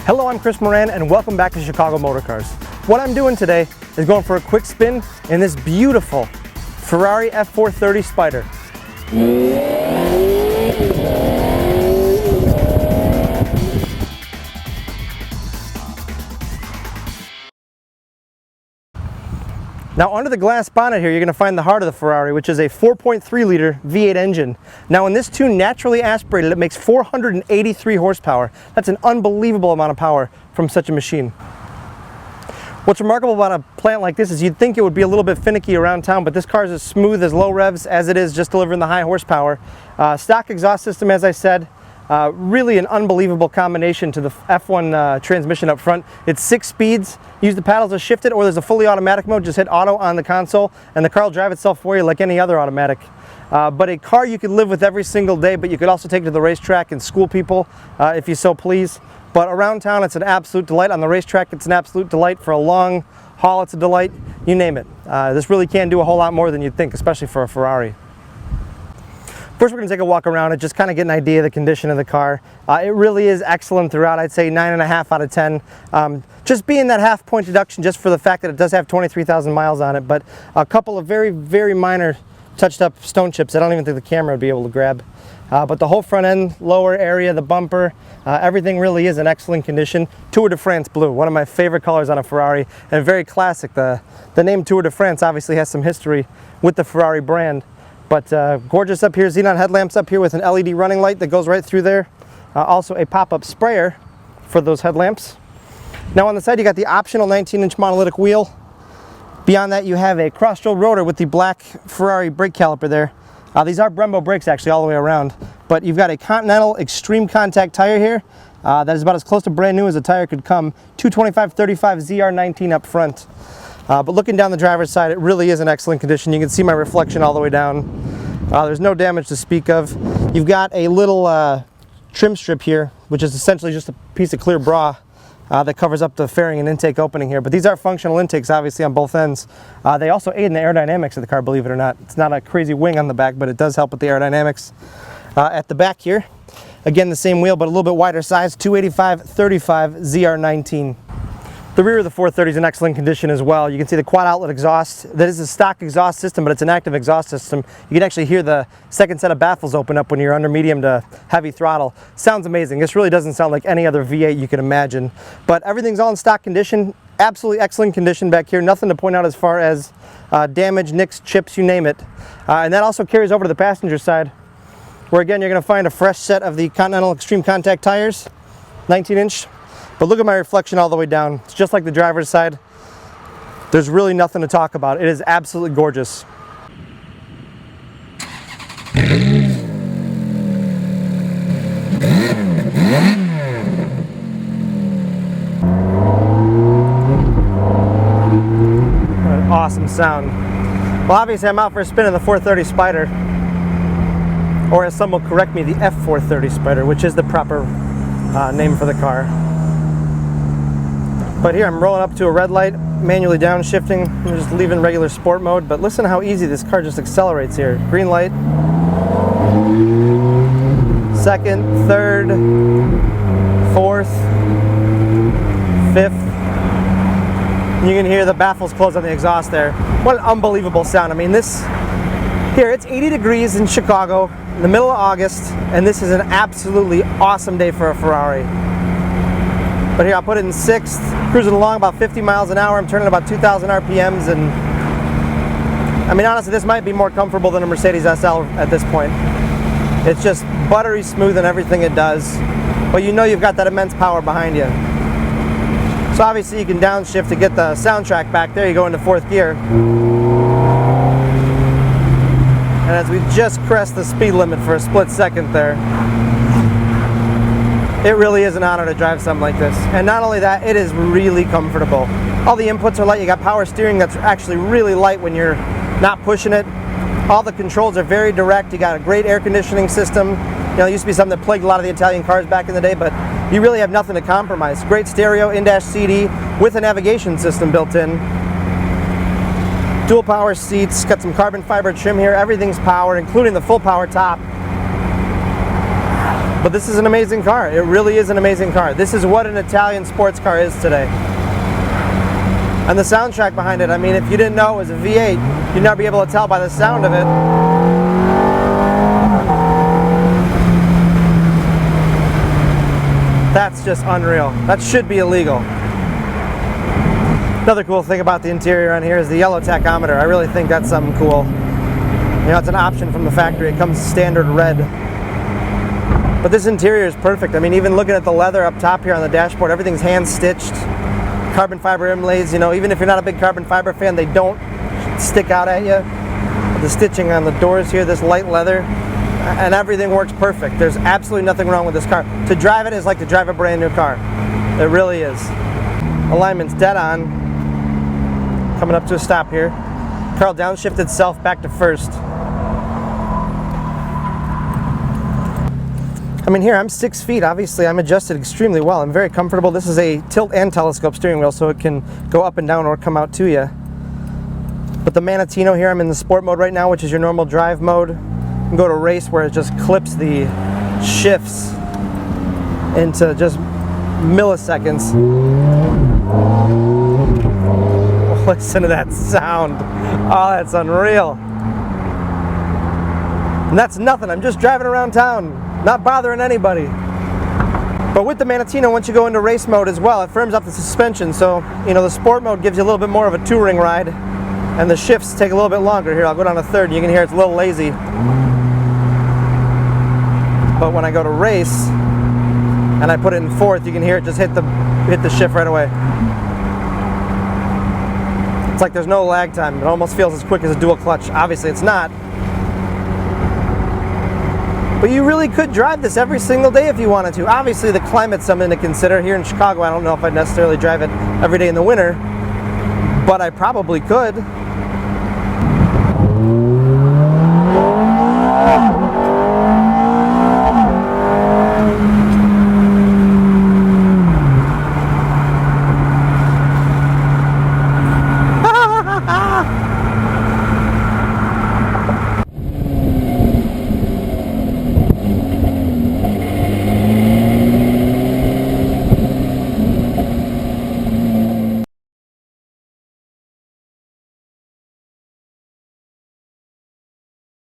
Hello, I'm Moran and welcome back to Chicago Motorcars. What I'm doing today is going for a quick spin in this beautiful Ferrari F430 Spider. Now under the glass bonnet here, you're going to find the heart of the Ferrari, which is a 4.3 liter V8 engine. Now when this tune naturally aspirated, it makes 483 horsepower. That's an unbelievable amount of power from such a machine. What's remarkable about a plant like this is you'd think it would be a little bit finicky around town, but this car is as smooth as low revs as it is just delivering the high horsepower. Stock exhaust system, as I said. Really an unbelievable combination to the F1 transmission up front. It's 6 speeds. Use the paddles to shift it, or there's a fully automatic mode. Just hit auto on the console and the car will drive itself for you like any other automatic. But a car you could live with every single day, but you could also take it to the racetrack and school people if you so please. But around town it's an absolute delight. On the racetrack it's an absolute delight. For a long haul it's a delight. You name it. This really can do a whole lot more than you'd think, especially for a Ferrari. First we're going to take a walk around it, just kind of get an idea of the condition of the car. It really is excellent throughout. I'd say 9.5 out of 10. Just being that half point deduction just for the fact that it does have 23,000 miles on it, but a couple of very, very minor touched up stone chips I don't even think the camera would be able to grab. But the whole front end, lower area, the bumper, everything really is in excellent condition. Tour de France blue, one of my favorite colors on a Ferrari, and very classic. The name Tour de France obviously has some history with the Ferrari brand. But gorgeous up here, xenon headlamps up here with an LED running light that goes right through there. Also a pop-up sprayer for those headlamps. Now on the side you got the optional 19-inch monolithic wheel. Beyond that you have a cross-stroke rotor with the black Ferrari brake caliper there. These are Brembo brakes actually all the way around. But you've got a Continental Extreme Contact tire here. That is about as close to brand new as a tire could come. 225/35 ZR19 up front. But looking down the driver's side, it really is in excellent condition. You can see my reflection all the way down. There's no damage to speak of. You've got a little trim strip here, which is essentially just a piece of clear bra that covers up the fairing and intake opening here. But these are functional intakes, obviously, on both ends. They also aid in the aerodynamics of the car, believe it or not. It's not a crazy wing on the back, but it does help with the aerodynamics. At the back here, again, the same wheel, but a little bit wider size, 285/35 ZR19. The rear of the 430 is in excellent condition as well. You can see the quad outlet exhaust. That is a stock exhaust system, but it's an active exhaust system. You can actually hear the second set of baffles open up when you're under medium to heavy throttle. Sounds amazing. This really doesn't sound like any other V8 you can imagine. But everything's all in stock condition. Absolutely excellent condition back here. Nothing to point out as far as damage, nicks, chips, you name it. And that also carries over to the passenger side, where again you're going to find a fresh set of the Continental Extreme Contact tires, 19-inch. But look at my reflection all the way down. It's just like the driver's side. There's really nothing to talk about. It is absolutely gorgeous. What an awesome sound. Well, obviously I'm out for a spin in the 430 Spider. Or as some will correct me, the F430 Spider, which is the proper name for the car. But here I'm rolling up to a red light, manually downshifting. I'm just leaving regular sport mode, but listen to how easy this car just accelerates here. Green light, second, third, fourth, fifth. You can hear the baffles close on the exhaust there. What an unbelievable sound. I mean, this here, it's 80 degrees in Chicago in the middle of August, and this is an absolutely awesome day for a Ferrari. But here I'll put it in 6th, cruising along about 50 miles an hour. I'm turning about 2,000 RPMs, and I mean honestly this might be more comfortable than a Mercedes SL at this point. It's just buttery smooth in everything it does, but you know you've got that immense power behind you. So obviously you can downshift to get the soundtrack back. There you go into 4th gear. And as we just crest the speed limit for a split second there, it really is an honor to drive something like this. And not only that, it is really comfortable. All the inputs are light. You got power steering that's actually really light when you're not pushing it. All the controls are very direct. You got a great air conditioning system. You know, it used to be something that plagued a lot of the Italian cars back in the day, but you really have nothing to compromise. Great stereo, in-dash CD with a navigation system built in. Dual power seats, got some carbon fiber trim here. Everything's powered, including the full power top. But this is an amazing car. It really is an amazing car. This is what an Italian sports car is today. And the soundtrack behind it, I mean, if you didn't know it was a V8, you'd not be able to tell by the sound of it. That's just unreal. That should be illegal. Another cool thing about the interior on here is the yellow tachometer. I really think that's something cool. You know, it's an option from the factory. It comes standard red. But this interior is perfect. I mean, even looking at the leather up top here on the dashboard, everything's hand-stitched. Carbon fiber inlays, you know, even if you're not a big carbon fiber fan, they don't stick out at you. The stitching on the doors here, this light leather, and everything works perfect. There's absolutely nothing wrong with this car. To drive it is like to drive a brand new car. It really is. Alignment's dead on. Coming up to a stop here. Car will downshift itself back to first. I mean, here I'm 6 feet. Obviously, I'm adjusted extremely well. I'm very comfortable. This is a tilt and telescope steering wheel, so it can go up and down or come out to you. But the Manatino here, I'm in the sport mode right now, which is your normal drive mode. You can go to race where it just clips the shifts into just milliseconds. Listen to that sound. Oh, that's unreal. And that's nothing. I'm just driving around town, not bothering anybody. But with the Manatino, once you go into race mode as well, it firms up the suspension. So, you know, the sport mode gives you a little bit more of a touring ride, and the shifts take a little bit longer. Here, I'll go down to third, and you can hear it's a little lazy. But when I go to race, and I put it in fourth, you can hear it just hit the shift right away. It's like there's no lag time. It almost feels as quick as a dual clutch. Obviously, it's not. But you really could drive this every single day if you wanted to. Obviously, the climate's something to consider. Here in Chicago, I don't know if I'd necessarily drive it every day in the winter, but I probably could.